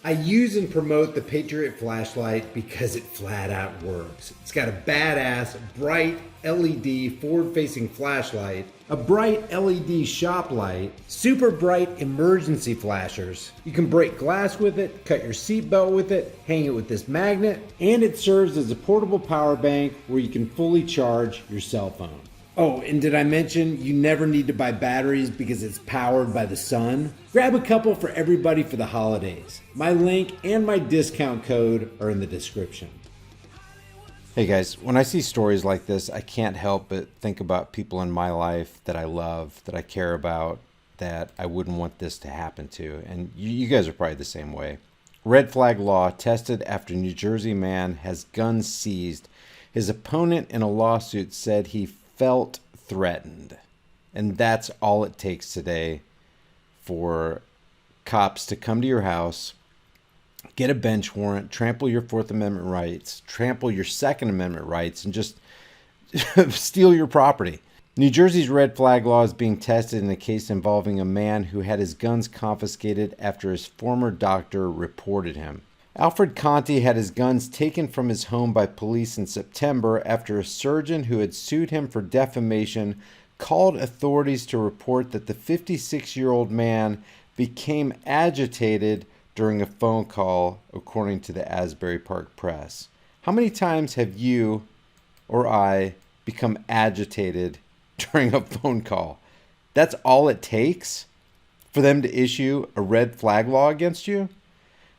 I use and promote the Patriot flashlight because it flat out works. It's got a badass, bright LED forward-facing flashlight, a bright LED shop light, super bright emergency flashers. You can break glass with it, cut your seatbelt with it, hang it with this magnet, and it serves as a portable power bank where you can fully charge your cell phone. Oh, and did I mention you never need to buy batteries because it's powered by the sun? Grab a couple for everybody for the holidays. My link and my discount code are in the description. Hey guys, when I see stories like this, I can't help but think about people in my life that I love, that I care about, that I wouldn't want this to happen to. And you guys are probably the same way. Red flag law tested after New Jersey man has guns seized. His opponent in a lawsuit said he felt threatened. And that's all it takes today for cops to come to your house, get a bench warrant, trample your Fourth Amendment rights, trample your Second Amendment rights, and just steal your property. New Jersey's red flag law is being tested in a case involving a man who had his guns confiscated after his former doctor reported him. Alfred Conti had his guns taken from his home by police in September after a surgeon who had sued him for defamation called authorities to report that the 56-year-old man became agitated during a phone call, according to the Asbury Park Press. How many times have you or I become agitated during a phone call? That's all it takes for them to issue a red flag law against you?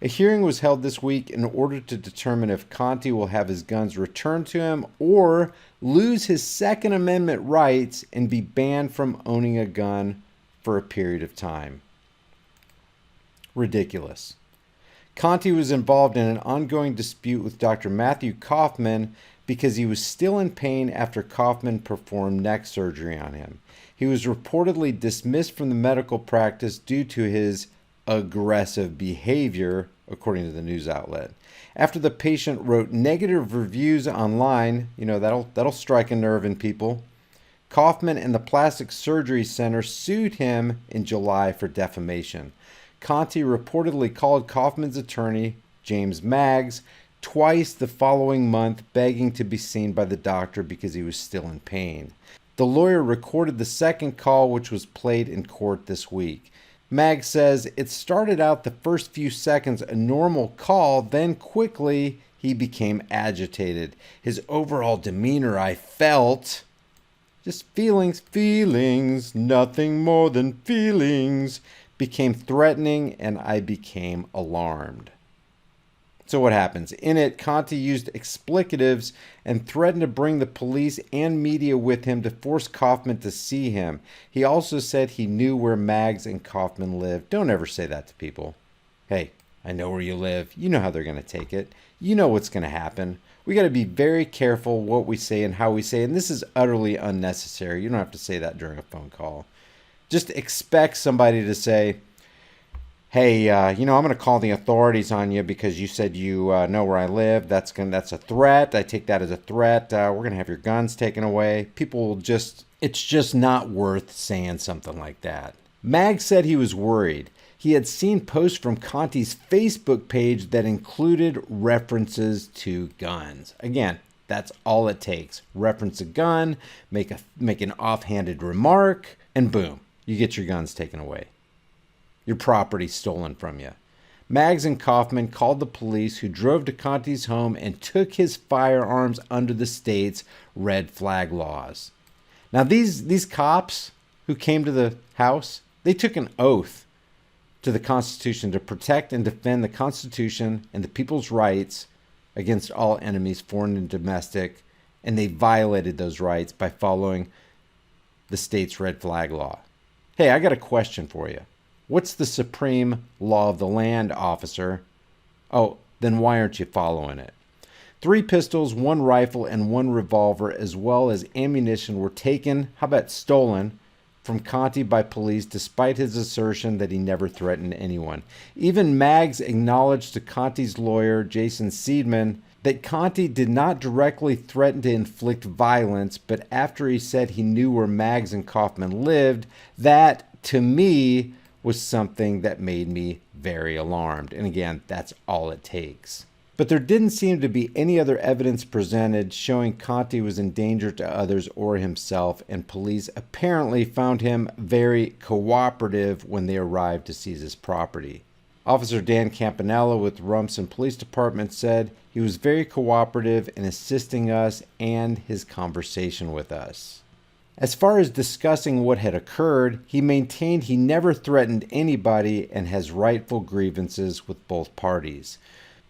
A hearing was held this week in order to determine if Conti will have his guns returned to him or lose his Second Amendment rights and be banned from owning a gun for a period of time. Ridiculous. Conti was involved in an ongoing dispute with Dr. Matthew Kaufman because he was still in pain after Kaufman performed neck surgery on him. He was reportedly dismissed from the medical practice due to his aggressive behavior, according to the news outlet. After the patient wrote negative reviews online, that'll strike a nerve in people. Kaufman and the Plastic Surgery Center sued him in July for defamation. Conti reportedly called Kaufman's attorney, James Maggs, twice the following month, begging to be seen by the doctor because he was still in pain. The lawyer recorded the second call, which was played in court this week. Mag says it started out the first few seconds a normal call, then quickly he became agitated. His overall demeanor, I felt, just feelings, nothing more than feelings, became threatening and I became alarmed. So what happens? In it, Conti used explicatives and threatened to bring the police and media with him to force Kaufman to see him. He also said he knew where Maggs and Kaufman lived. Don't ever say that to people. Hey, I know where you live. You know how they're going to take it. You know what's going to happen. We got to be very careful what we say and how we say it. And this is utterly unnecessary. You don't have to say that during a phone call. Just expect somebody to say, hey, I'm going to call the authorities on you because you said you know where I live. That's a threat. I take that as a threat. We're going to have your guns taken away. People will it's just not worth saying something like that. Mag said he was worried. He had seen posts from Conti's Facebook page that included references to guns. Again, that's all it takes. Reference a gun, make an offhanded remark, and boom, you get your guns taken away. Your property stolen from you. Maggs and Kaufman called the police, who drove to Conti's home and took his firearms under the state's red flag laws. Now these cops who came to the house, they took an oath to the Constitution to protect and defend the Constitution and the people's rights against all enemies, foreign and domestic, and they violated those rights by following the state's red flag law. Hey, I got a question for you. What's the supreme law of the land, officer? Oh, then why aren't you following it? 3 pistols, 1 rifle, and 1 revolver, as well as ammunition were taken, how about stolen, from Conti by police despite his assertion that he never threatened anyone. Even Maggs acknowledged to Conti's lawyer, Jason Seidman, that Conti did not directly threaten to inflict violence, but after he said he knew where Maggs and Kaufman lived, that, to me, was something that made me very alarmed. And again, that's all it takes. But there didn't seem to be any other evidence presented showing Conti was in danger to others or himself, and police apparently found him very cooperative when they arrived to seize his property. Officer Dan Campanella with Rumson Police Department said he was very cooperative in assisting us and his conversation with us. As far as discussing what had occurred, he maintained he never threatened anybody and has rightful grievances with both parties.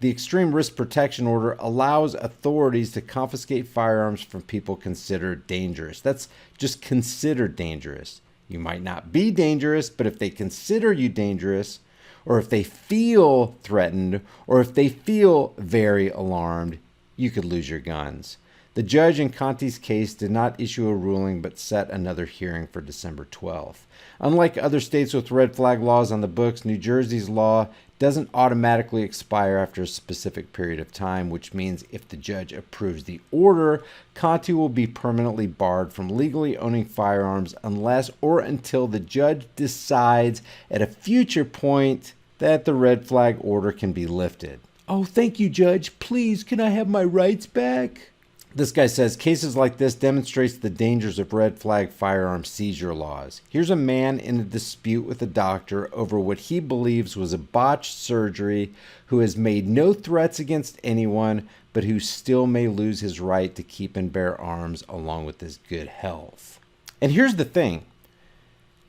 The Extreme Risk Protection Order allows authorities to confiscate firearms from people considered dangerous. That's just considered dangerous. You might not be dangerous, but if they consider you dangerous, or if they feel threatened, or if they feel very alarmed, you could lose your guns. The judge in Conti's case did not issue a ruling but set another hearing for December 12th. Unlike other states with red flag laws on the books, New Jersey's law doesn't automatically expire after a specific period of time, which means if the judge approves the order, Conti will be permanently barred from legally owning firearms unless or until the judge decides at a future point that the red flag order can be lifted. Oh, thank you, Judge. Please, can I have my rights back? This guy says cases like this demonstrates the dangers of red flag firearm seizure laws. Here's a man in a dispute with a doctor over what he believes was a botched surgery who has made no threats against anyone, but who still may lose his right to keep and bear arms along with his good health. And here's the thing.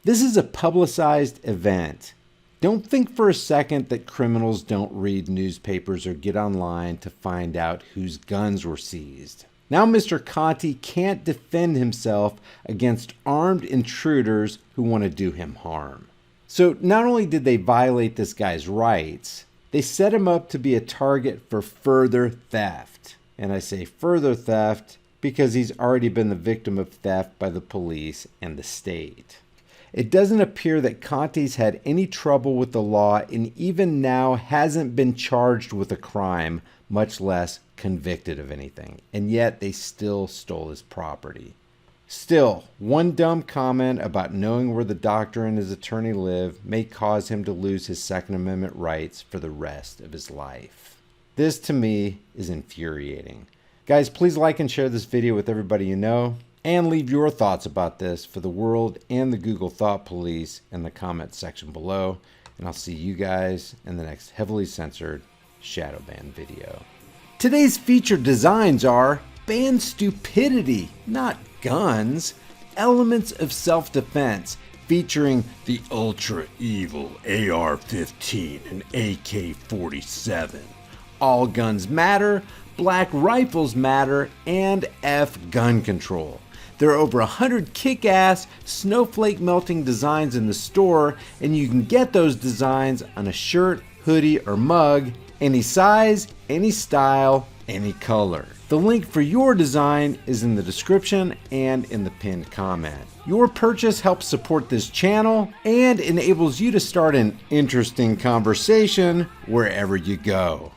This is a publicized event. Don't think for a second that criminals don't read newspapers or get online to find out whose guns were seized. Now Mr. Conti can't defend himself against armed intruders who want to do him harm. So not only did they violate this guy's rights, they set him up to be a target for further theft. And I say further theft because he's already been the victim of theft by the police and the state. It doesn't appear that Conti's had any trouble with the law and even now hasn't been charged with a crime, much less convicted of anything. And yet they still stole his property. Still, one dumb comment about knowing where the doctor and his attorney live may cause him to lose his Second Amendment rights for the rest of his life. This, to me, is infuriating. Guys, please like and share this video with everybody you know. And leave your thoughts about this for the world and the Google Thought Police in the comment section below. And I'll see you guys in the next heavily censored shadow ban video. Today's featured designs are ban stupidity, not guns. Elements of self-defense featuring the ultra evil AR-15 and AK-47. All guns matter, black rifles matter, and F gun control. There are over 100 kick-ass snowflake-melting designs in the store, and you can get those designs on a shirt, hoodie, or mug, any size, any style, any color. The link for your design is in the description and in the pinned comment. Your purchase helps support this channel and enables you to start an interesting conversation wherever you go.